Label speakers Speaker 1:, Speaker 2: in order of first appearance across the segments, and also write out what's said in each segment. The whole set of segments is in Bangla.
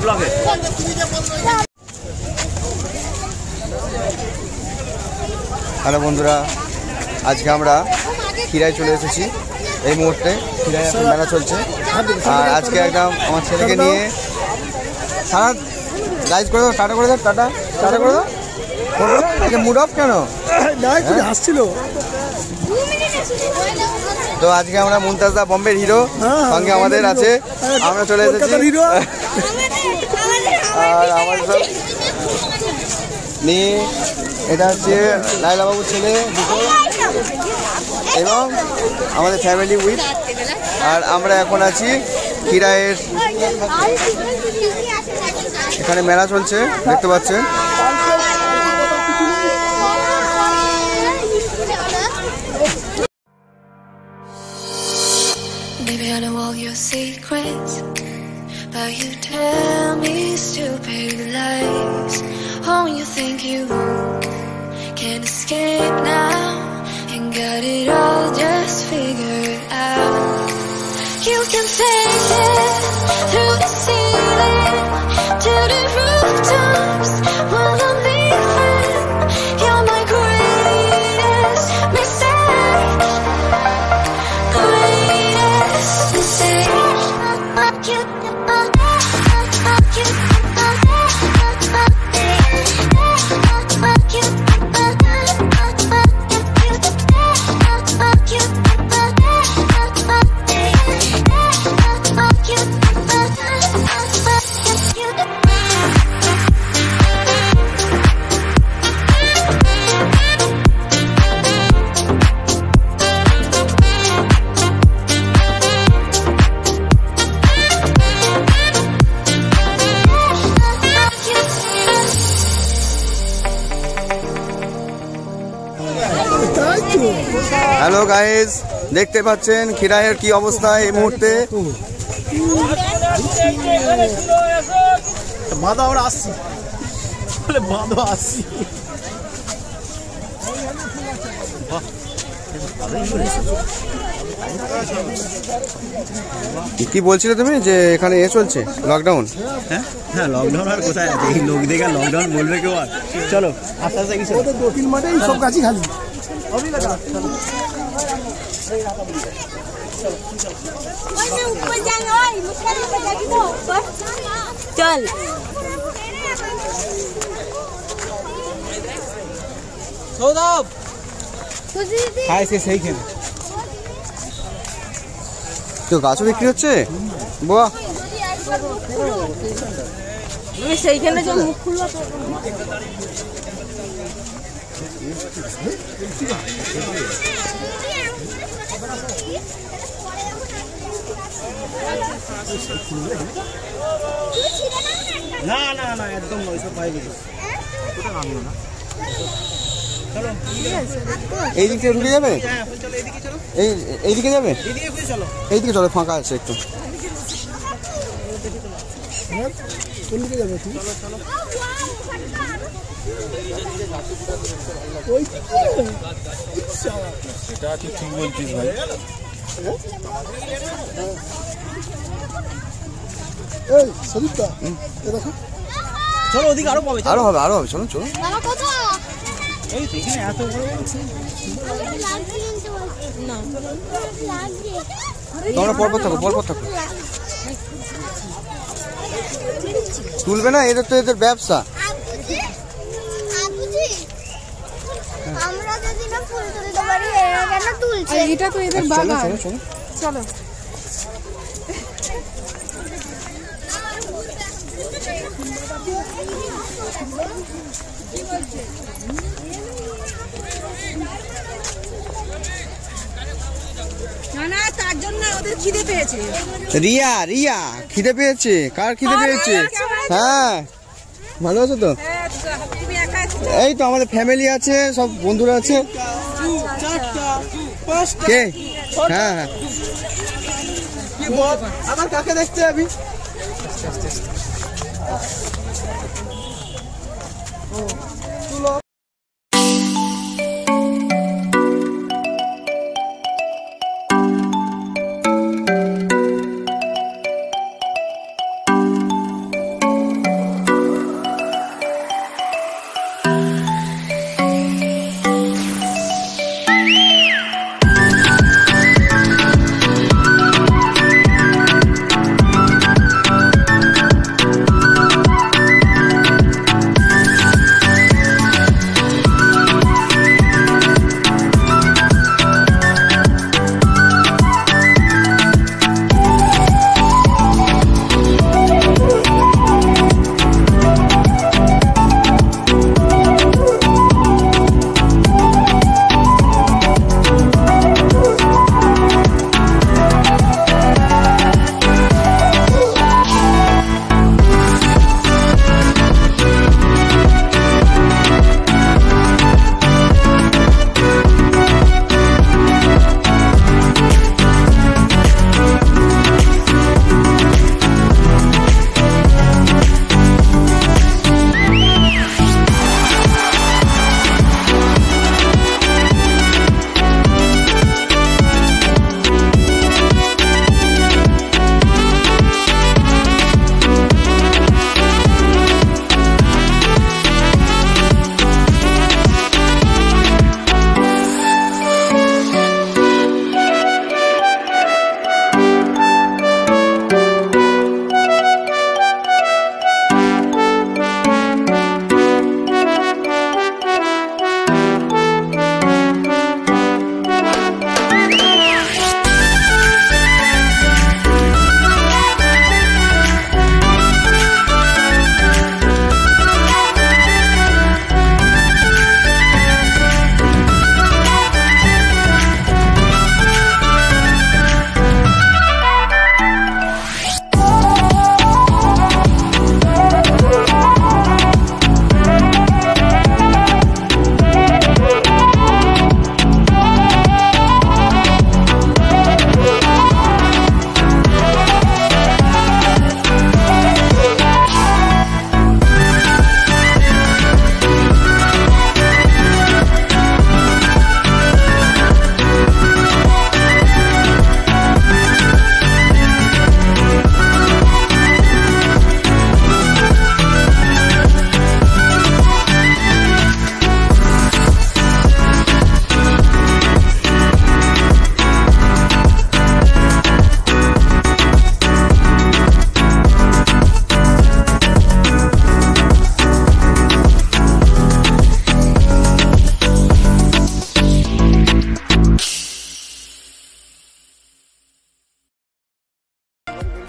Speaker 1: ব্লগে।
Speaker 2: হ্যালো বন্ধুরা, আজকে আমরা খিরায় চলে এসেছি। এই মুহূর্তে খিরায় এখন মেলা চলছে। আর আজকে একদম আমার ছেলেকে নিয়ে সারা লাইভ করে দাও, টাটা করে দাও, টাটা টাটা করে দাও। আজকে মুড অফ কেন?
Speaker 3: আসছিল
Speaker 2: তো আজকে আমরা মুমতাজদা বম্বের হিরো সঙ্গে আমাদের আছে, আমরা চলে এসেছি। আর আমার সব নিয়ে এটা হচ্ছে লাইলা বাবুর ছেলে দুটো এবং আমাদের ফ্যামিলি উইথ। আর আমরা এখন আছি খিরায়ের, এখানে মেলা চলছে দেখতে পাচ্ছেন।
Speaker 4: Baby, I know all your secrets, but you tell me stupid lies. Oh, you think you can escape now and got it all just figured out. You can take it through the ceiling to the rooftops while I'm leaving. You're my greatest mistake, greatest mistake.
Speaker 2: Hello guys, দেখতে পাচ্ছেন খিরায়ের কি অবস্থা এই মুহূর্তে।
Speaker 3: বাঁধা ওরা আসছি, বাঁধা আসছি।
Speaker 2: কি বলছিলে তুমি যে এখানে এ চলছে লকডাউন?
Speaker 1: হ্যাঁ লকডাউন আর কোথায় আছে, এই লোক দেখে লকডাউন বলবে কেউ আর? চলো আস্তে আস্তে কিছু
Speaker 3: দক্ষিণ মাঠে সব গাছই খালি।
Speaker 5: চল
Speaker 3: সৌরভ খায় সে সেইখানে
Speaker 2: তো গাছও বিক্রি হচ্ছে। বাহ,
Speaker 5: সেইখানে যে মুখ খুলবা
Speaker 1: না না না একদম নয়, সব পাই গেছে।
Speaker 2: এই দিক থেকে ঢুকে যাবে, এইদিকে যাবে, এইদিকে চলো, ফাঁকা আছে একটু।
Speaker 3: কোন দিকে যাবে তুই? এটা ঠিক বলছিস ভাই। এই সরিতা এ দেখো,
Speaker 1: চলো ওদিকে আরো পাবে,
Speaker 2: আরো হবে, আরো হবে, চলো চলো।
Speaker 1: এই তো এখানে এত বড়
Speaker 2: তোমরা পরপর থাকো, পরপর থাকো, তুলবে না, এদের তো এদের ব্যবসা।
Speaker 5: আমরা যদি না ফুল তুলতে পারি এরা কেন তুলছে? এটা তো এদের বাগান। চলো চলো চলো। না তার জন্য ওদের খিদে পেয়েছে।
Speaker 2: রিয়া রিয়া খিদে পেয়েছে, কার খিদে পেয়েছে? হ্যাঁ ভালো আছো তো? এই তো আমাদের ফ্যামিলি আছে, সব বন্ধুরা আছে। কে? হ্যাঁ হ্যাঁ,
Speaker 3: আমার কাকে দেখতে যাবি?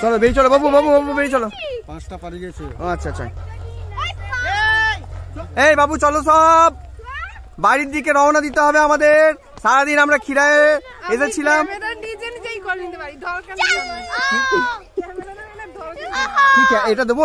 Speaker 2: চলো বেরিয়ে চলো বাবু বাবু বাবু বেরিয়ে চলো।
Speaker 3: 5টা পারি গেছে।
Speaker 2: আচ্ছা আচ্ছা এই বাবু চলো সব বাড়ির দিকে রওনা দিতে হবে আমাদের। সারাদিন আমরা খিরায় এসেছিলাম। ঠিক আছে এটা দেবো।